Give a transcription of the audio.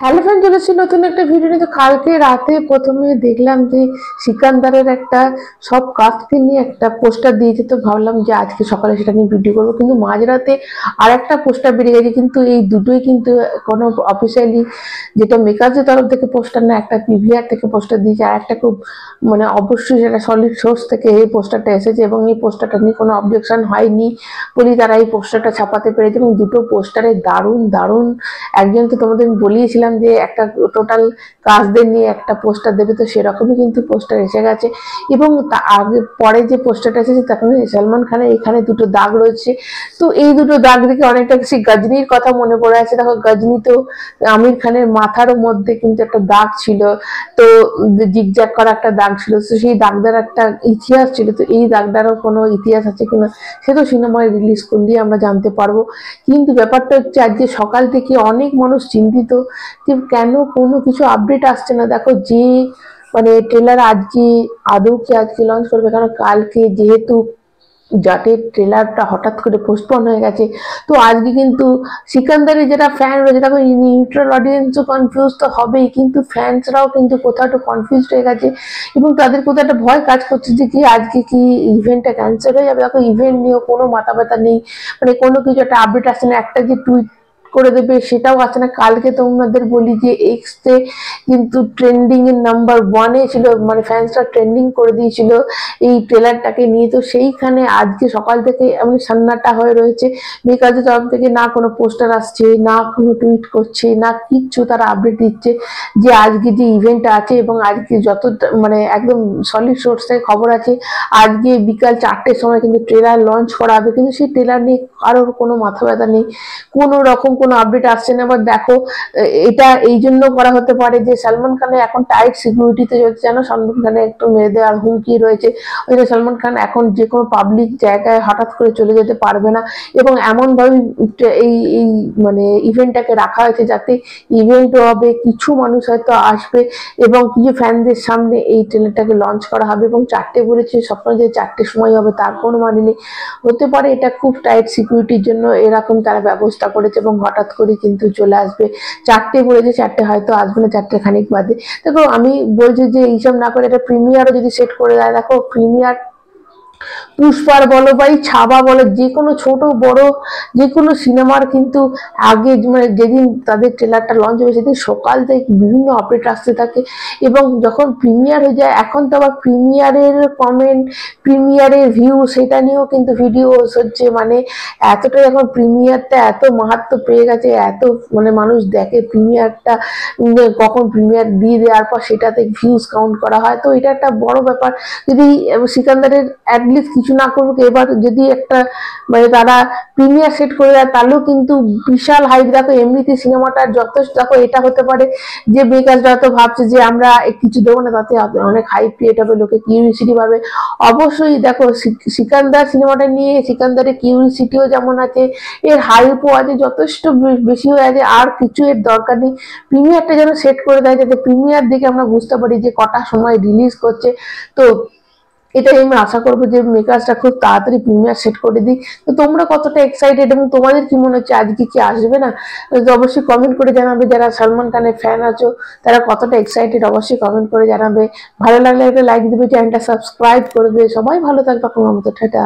Hello friend, চলে এসেছি নতুন একটা ভিডিও নিয়ে। তো কালকে রাতে প্রথমে দেখলাম যে সিকান্দারের একটা সব কাস্টকে নিয়ে একটা পোস্টার দিয়েছে, তো ভাবলাম যে আজকে সকালে সেটা নিয়ে ভিডিও করবো। কিন্তু মাঝরাতে আর একটা পোস্টার বেরিয়ে গেছে, কিন্তু এই দুটোই কিন্তু কোনো অফিসিয়ালি যেটা মেকার্সের তরফ থেকে পোস্টার না, একটা পিভিআর থেকে পোস্টার দিয়েছে, আর একটা খুব মানে অবশ্যই সেটা সলিড সোর্স থেকে এই পোস্টারটা এসেছে এবং এই পোস্টারটা নিয়ে কোনো অবজেকশন হয়নি বলেই তারা এই পোস্টারটা ছাপাতে পেরেছে। এবং দুটো পোস্টারে দারুণ দারুণ, একজন তো তোমাদের বলিয়েছিলাম যে একটা টোটাল কাজদের নিয়ে একটা পোস্টার দেবে, তো সেরকমই কিন্তু পোস্টার এসে গেছে। এবং আগে পরে যে পোস্টারটা এসেছে তখন সলমান খানের এখানে দুটো দাগ রয়েছে। তো এই দুটো দাগ দেখে অনেকটা সেই গজনীর কথা মনে পড়ে আছে। দেখো গজনী তো আমির খানের মাথার মধ্যে কিন্তু একটা দাগ ছিল, তো জিগজ্যাগ করা একটা দাগ ছিল, তো সেই দাগটার একটা ইতিহাস ছিল। তো এই দাগটারও কোনো ইতিহাস আছে কিনা সে তো সিনেমায় রিলিজ করলেই আমরা জানতে পারবো। কিন্তু ব্যাপারটা হচ্ছে আজকে সকাল থেকে অনেক মানুষ চিন্তিত যে কেন কোনো কিছু আপডেট আসছে না। দেখো যে মানে ট্রেলার আজকে আদৌ কি আজকে লঞ্চ করবে, কারণ কালকে যেহেতু জাটের ট্রেলারটা হঠাৎ করে পোস্টপন হয়ে গেছে, তো আজকে কিন্তু সিকান্দারের যারা ফ্যান রয়েছে দেখো নিউট্রাল অডিয়েন্সও কনফিউজ তো হবেই, কিন্তু ফ্যান্সরাও কিন্তু কোথাও একটু কনফিউজ হয়ে গেছে এবং তাদের কোথাও একটা ভয় কাজ করছে যে কি আজকে কি ইভেন্টটা ক্যান্সেল হয়ে যাবে। দেখো ইভেন্ট নিয়েও কোনো মাথা ব্যথা নেই, মানে কোনো কিছু একটা আপডেট আসছে না, একটা যে টুইট করে দেবে সেটাও আছে না। কালকে তোমাদের বলি যে এক্সে কিন্তু ট্রেন্ডিং এর নাম্বার 1-এ ছিল, মানে ফ্যান্সরা ট্রেন্ডিং করে দিয়েছিল এই ট্রেলারটাকে নিয়ে। তো সেইখানে আজকে সকাল থেকে এমন সান্নাটা হয়ে রয়েছে, মেকারদের তরফ থেকে না কোনো পোস্টার আসছে, না কোনো টুইট করছে, না কিচ্ছু তারা আপডেট দিচ্ছে যে আজকে যে ইভেন্টটা আছে। এবং আজকে যত মানে একদম সলিড সোর্স থেকে খবর আছে আজকে বিকাল 4টের সময় কিন্তু ট্রেলার লঞ্চ করা হবে, কিন্তু সেই ট্রেলার নিয়ে কারোর কোনো মাথা ব্যথা নেই, কোনো রকম কোনো আপডেট আসছে না। আবার দেখো এটা এই জন্য করা হতে পারে যে সলমান খানের এখন টাইট সিকিউরিটিতে চলছে, যেন সলমান খানের একটু মেরে দেওয়ার হুমকি রয়েছে, ওই জন্য সলমান খান এখন যে কোনো পাবলিক জায়গায় হঠাৎ করে চলে যেতে পারবে না। এবং এমনভাবে এই এই মানে ইভেন্টটাকে রাখা হয়েছে যাতে ইভেন্টও হবে, কিছু মানুষ হয়তো আসবে এবং কিছু ফ্যানদের সামনে এই ট্রেলারটাকে লঞ্চ করা হবে। এবং 4টে বলেছে, স্বপ্ন যে 4টের সময় হবে তার কোনো মানে নেই, হতে পারে এটা খুব টাইট সিকিউরিটির জন্য এরকম তারা ব্যবস্থা করেছে এবং হঠাৎ করে কিন্তু চলে আসবে। 4টে বলেছে, 4টে হয়তো আসবে না, 4টে খানিক বাদে। দেখো আমি বলছি যে এইসব না করে এটা প্রিমিয়ারও যদি সেট করে দেয়, দেখো প্রিমিয়ার পুষ্পার বলো বা এই ছাবা বলো, যে কোনো ছোট বড় যে কোনো সিনেমার কিন্তু আগে মানে যেদিন তাদের ট্রেলারটা লঞ্চ হবে সেদিন সকাল থেকে বিভিন্ন আপডেট আসতে থাকে। এবং যখন প্রিমিয়ার হয়ে যায় এখন তো আবার প্রিমিয়ারের কমেন্ট, প্রিমিয়ারের ভিউ সেটা নিয়েও কিন্তু ভিডিও হচ্ছে, মানে এতটাই এখন প্রিমিয়ারটা এত মাহাত্ম্য পেয়ে গেছে, এত মানে মানুষ দেখে প্রিমিয়ারটা, কখন প্রিমিয়ার দিয়ে দেওয়ার পর সেটাতে ভিউজ কাউন্ট করা হয়। তো এটা একটা বড় ব্যাপার। যদি সিকান্দারের অ্যাটলিস্ট কিছু না করুক, এবার যদি একটা মানে তারা প্রিমিয়ার সেট করে দেয় তাহলেও কিন্তু বিশাল হাইপ। দেখো এমনিতে সিনেমাটার যথেষ্ট, দেখো এটা হতে পারে যে বেকাররা তো ভাবছে যে আমরা কিছু দেবো না, তাতে অনেক হাইপ ক্রিয়েট হবে, লোকে কিউরিসিটি বাড়বে। অবশ্যই দেখো সিকান্দার সিনেমাটা নিয়ে সিকান্দারের কিউরিসিটিও যেমন আছে, এর হাইপও আছে, যথেষ্ট বেশি হয়ে আছে, আর কিছু এর দরকার নেই। প্রিমিয়ারটা যেন সেট করে দেয় যাতে প্রিমিয়ার দেখে আমরা বুঝতে পারি যে কটা সময় রিলিজ করছে। তো এটাই আমি আশা করবো যে মেকার্সটা খুব তাড়াতাড়ি প্রিমিয়ার সেট করে দিই। তো তোমরা কতটা এক্সাইটেড এবং তোমাদের কি মনে হচ্ছে আজকে কি আসবে না, তো অবশ্যই কমেন্ট করে জানাবে। যারা সলমান খানের ফ্যান আছো তারা কতটা এক্সাইটেড অবশ্যই কমেন্ট করে জানাবে। ভালো লাগলে একটা লাইক দিবে, চ্যানেলটা সাবস্ক্রাইব করবে। সবাই ভালো থাকবে, আপনার মতো টাটা।